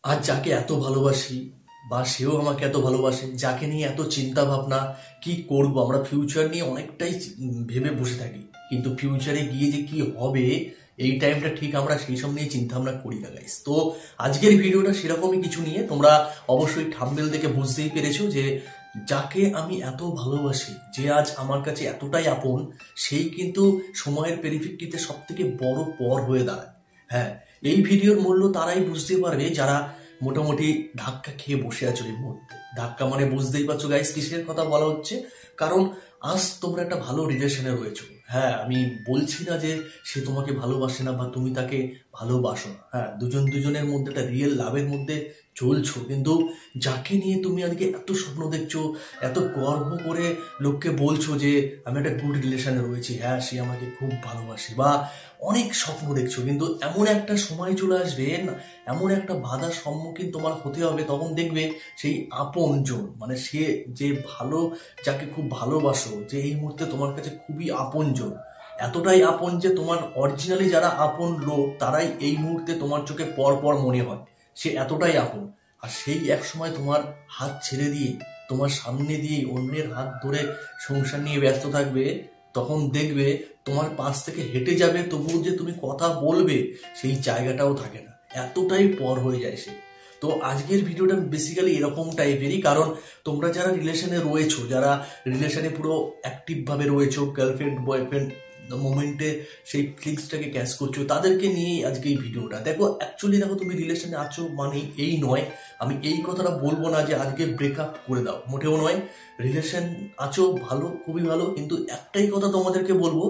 আজ যাকে এত ভালোবাসি বা সেও আমাকে এত ভালোবাসে, যাকে নিয়ে এত চিন্তা ভাবনা, কি করব আমরা ফিউচার নিয়ে অনেকটাই ভেবে বসে থাকি, কিন্তু ফিউচারে গিয়ে যে কি হবে এই টাইমটা ঠিক আমরা সেই সব নিয়ে চিন্তা ভাবনা করি না গাইস। তো আজকের ভিডিওটা সেরকমই কিছু নিয়ে, তোমরা অবশ্যই থাম্বনেল দেখে বুঝতেই পেরেছো যে যাকে আমি এত ভালোবাসি, যে আজ আমার কাছে এতটাই আপন, সেই কিন্তু সময়ের পরিপ্রেক্ষিতে সব থেকে বড় পর হয়ে দাঁড়ায়। হ্যাঁ, এই ভিডিওর মূল্য তারাই বুঝতে পারবে যারা মোটামুটি ধাক্কা খেয়ে বসে আছো এই মুহূর্তে। ধাক্কা মানে বুঝতেই পারছো গাইস কিসের কথা বলা হচ্ছে। কারণ আজ তোমরা একটা ভালো রিলেশনে রয়েছো। হ্যাঁ, আমি বলছি না যে সে তোমাকে ভালোবাসে না বা তুমি তাকে ভালোবাসো না। হ্যাঁ, দুজন দুজনের মধ্যে একটা রিয়েল লাভের মধ্যে চলছো, কিন্তু যাকে নিয়ে তুমি আজকে এত স্বপ্ন দেখছো, এত গর্ব করে লোককে বলছো যে আমি একটা গুড রিলেশনে রয়েছি, হ্যাঁ সে আমাকে খুব ভালোবাসে, বা অনেক স্বপ্ন দেখছো, কিন্তু এমন একটা সময় চলে আসবে, এমন একটা বাধার সম্মুখীন তোমার হতে হবে, তখন দেখবে সেই আপনজন, মানে সে যে ভালো, যাকে খুব ভালোবাসো, যে এই মুহূর্তে তোমার কাছে খুবই আপনজন, এতটাই আপন যে তোমার অরিজিনালি যারা আপন লোক তারাই এই মুহূর্তে তোমার চোখে পর পর মনে হয়, সে এতটাই আপন। আর সেই এক সময় তোমার হাত ছেড়ে দিয়ে তোমার সামনে দিয়ে অন্যের হাত ধরে সংসার নিয়ে ব্যস্ত থাকবে, তখন দেখবে তোমার পাশ থেকে হেঁটে যাবে, তবুও যে তুমি কথা বলবে সেই জায়গাটাও থাকে না, এতটাই পর হয়ে যায় সে। তো আজকের ভিডিওটা বেসিক্যালি এরকম টাইপেরই, কারণ তোমরা যারা রিলেশনে রয়েছো, যারা রিলেশনে পুরো অ্যাক্টিভ ভাবে রয়েছো, গার্লফ্রেন্ড বয়ফ্রেন্ড মোমেন্টে সেই ফিলিংসটাকে ক্যাচ করছো, তাদেরকে নিয়েই আজকে এই ভিডিওটা। দেখো অ্যাকচুয়ালি দেখো, তুমি রিলেশনে আছো মানে এই নয়, আমি এই কথাটা বলবো না যে আজকে ব্রেকআপ করে দাও, মোটেও নয়। রিলেশন আছো ভালো, খুবই ভালো, কিন্তু একটাই কথা তোমাদেরকে বলবো,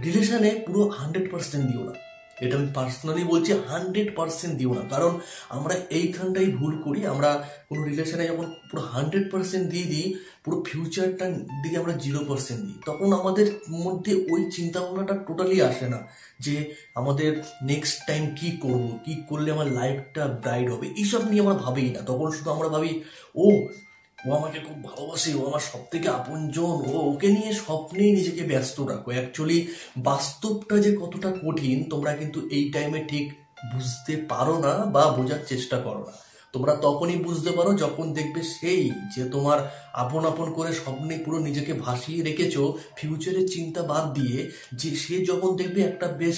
রিলেশনে পুরো 100% দিও না। এটা আমি পার্সোনালি বলছি, 100% দিও না। কারণ আমরা এইখানটাই ভুল করি, আমরা কোনো রিলেশনে যখন পুরো 100% দিয়ে দিই, পুরো ফিউচারটার দিকে আমরা 0% দিই, তখন আমাদের মধ্যে ওই চিন্তা ভাবনাটা টোটালি আসে না যে আমাদের নেক্সট টাইম কি করব, কি করলে আমার লাইফটা ব্রাইট হবে, এইসব নিয়ে আমরা ভাবিই না। তখন শুধু আমরা ভাবি ও ও আমাকে খুব ভালোবাসে, ও আমার সব থেকে আপনজন, ওকে নিয়ে স্বপ্নেই নিজেকে ব্যস্ত রাখো। অ্যাকচুয়ালি বাস্তবটা যে কতটা কঠিন তোমরা কিন্তু এই টাইমে ঠিক বুঝতে পারো না বা বোঝার চেষ্টা করো না। তোমরা তখনই বুঝতে পারো যখন দেখবে সেই যে তোমার আপন আপন করে স্বপ্নে পুরো নিজেকে ভাসিয়ে রেখেছো, ফিউচারের চিন্তা বাদ দিয়ে, যে সে যখন দেখবে একটা বেশ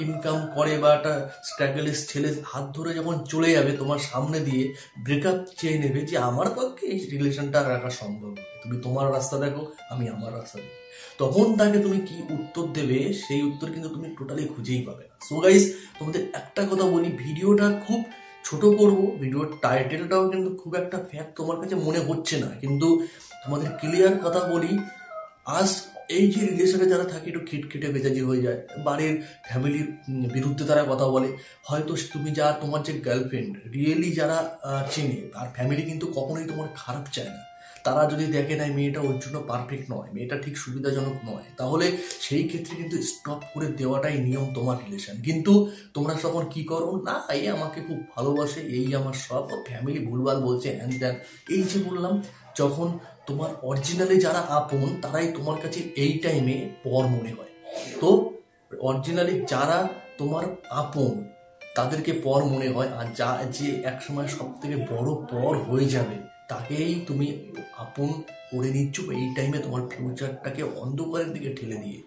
ইনকাম করে বা একটা স্ট্রাগলের ছেলে হাত ধরে যখন চলে যাবে তোমার সামনে দিয়ে, ব্রেকআপ চেয়ে নেবে, যে আমার পক্ষে এই রিলেশনটা রাখা সম্ভব, তুমি তোমার রাস্তা দেখো, আমি আমার রাস্তা দেখি, তখন তাকে তুমি কি উত্তর দেবে সেই উত্তর কিন্তু তুমি টোটালি খুঁজেই পাবে না। সো গাইস, তোমাদের একটা কথা বলি, ভিডিওটা খুব ছোট করব, ভিডিওর টাইটেলটাও কিন্তু খুব একটা ফ্যাক্ট তোমার কাছে মনে হচ্ছে না, কিন্তু তোমাদের ক্লিয়ার কথা বলি, আজ এই যে রিলেশনে যারা থাকে একটু খিটখিটে মেজাজি হয়ে যায়, বাড়ির ফ্যামিলির বিরুদ্ধে তারা কথা বলে, হয়তো তুমি যা তোমার যে গার্লফ্রেন্ড রিয়েলি যারা চেনে, আর ফ্যামিলি কিন্তু কখনোই তোমার খারাপ চায় না, তারা যদি দেখে না মেয়েটা ওর জন্য পারফেক্ট নয়, মেয়েটা ঠিক সুবিধাজনক নয়, তাহলে সেই ক্ষেত্রে কিন্তু স্টপ করে দেওয়াটাই নিয়ম তোমার রিলেশন। কিন্তু তোমরা তখন কি করো না, এই আমাকে খুব ভালোবাসে, এই আমার সব, ফ্যামিলি ভুলভাল বলছে, হ্যান ত্যান, এই যে বললাম, যখন তোমার অরিজিনালি যারা আপন তারাই তোমার কাছে এই টাইমে পর মনে হয়। তো অরিজিনালি যারা তোমার আপন তাদেরকে পর মনে হয়, আর যা যে একসময় সব থেকে বড় পর হয়ে যাবে তাকেই তুমি আপন করে নিচ্ছ এই টাইমে, তোমার ফিউচারটাকে অন্ধকারের দিকে ঠেলে দিয়ে।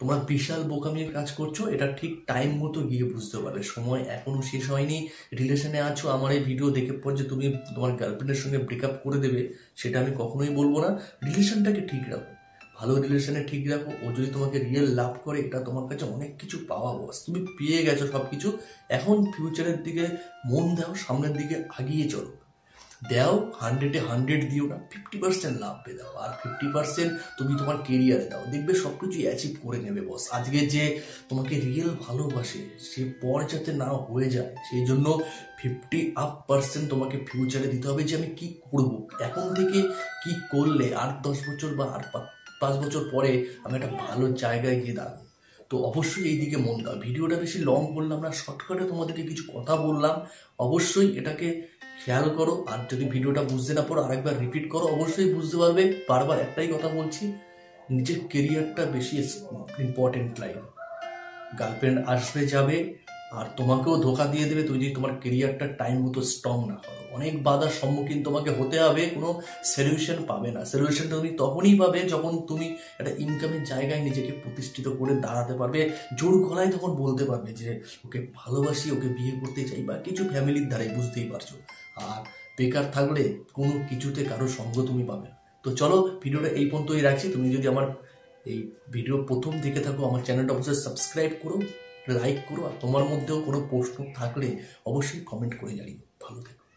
তোমরা বিশাল বোকামির কাজ করছো, এটা ঠিক টাইম মতো গিয়ে বুঝতে পারবে, সময় এখনো শেষ হয়নি। রিলেশনে আছো, আমার এই ভিডিও দেখে পর যে তুমি তোমার গার্লফ্রেন্ডের সঙ্গে ব্রেকআপ করে দেবে সেটা আমি কখনোই বলবো না। রিলেশনটাকে ঠিক রাখো, ভালো রিলেশনে ঠিক রাখো, ও যদি তোমাকে রিয়েল লাভ করে, এটা তোমার কাছে অনেক কিছু পাওয়া, বস তুমি পেয়ে গেছো সব কিছু, এখন ফিউচারের দিকে মন দাও, সামনের দিকে আগিয়ে চলো। দাও 100-এ 100 দিও না, 50% লাভ পেয়ে দাও, আর 50% তুমি তোমার কেরিয়ারে দাও, দেখবে সবকিছু অ্যাচিভ করে নেবে বস। আজকে যে তোমাকে রিয়েল ভালোবাসে সে পর যাতে না হয়ে যায়, সেই জন্য 50% তোমাকে ফিউচারে দিতে হবে, যে আমি কি করব এখন থেকে, কি করলে 8-10 বছর বা আর 5 বছর পরে আমি একটা ভালো জায়গায় গিয়ে দাঁড়াবো। তো অবশ্যই এই দিকে মন দাও। ভিডিওটা বেশি লং করলাম না, শর্টকাটে তোমাদেরকে কিছু কথা বললাম, অবশ্যই এটাকে খেয়াল করো। আর যদি ভিডিওটা বুঝতে না পারো আরেকবার রিপিট করো, অবশ্যই বুঝতে পারবে। বারবার একটাই কথা বলছি, নিজের কেরিয়ারটা বেশি ইম্পর্টেন্ট লাইফ। গার্লফ্রেন্ড আসবে যাবে, আর তোমাকেও ধোকা দিয়ে দেবে তুমি যদি তোমার কেরিয়ারটা টাইম মতো স্ট্রং না করো। অনেক বাধার সম্মুখীন তোমাকে হতে হবে, কোনো সলিউশন পাবে না। সলিউশনটা তুমি তখনই পাবে যখন তুমি একটা ইনকামের জায়গায় নিজেকে প্রতিষ্ঠিত করে দাঁড়াতে পারবে, জোর গলায় তখন বলতে পারবে যে ওকে ভালোবাসি, ওকে বিয়ে করতে চাই, বা কিছু ফ্যামিলির দ্বারাই, বুঝতেই পারছো। আর বেকার থাকলে কোনো কিছুতে কারো সঙ্গ তুমি পাবে না। তো চলো ভিডিওটা এই পর্যন্তই রাখছি। তুমি যদি আমার এই ভিডিও প্রথম দেখে থাকো, আমার চ্যানেলটা অবশ্যই সাবস্ক্রাইব করো, লাইক করো, আর তোমার মধ্যেও কোনো প্রশ্ন থাকলে অবশ্যই কমেন্ট করে জানিও। ভালো থেকো।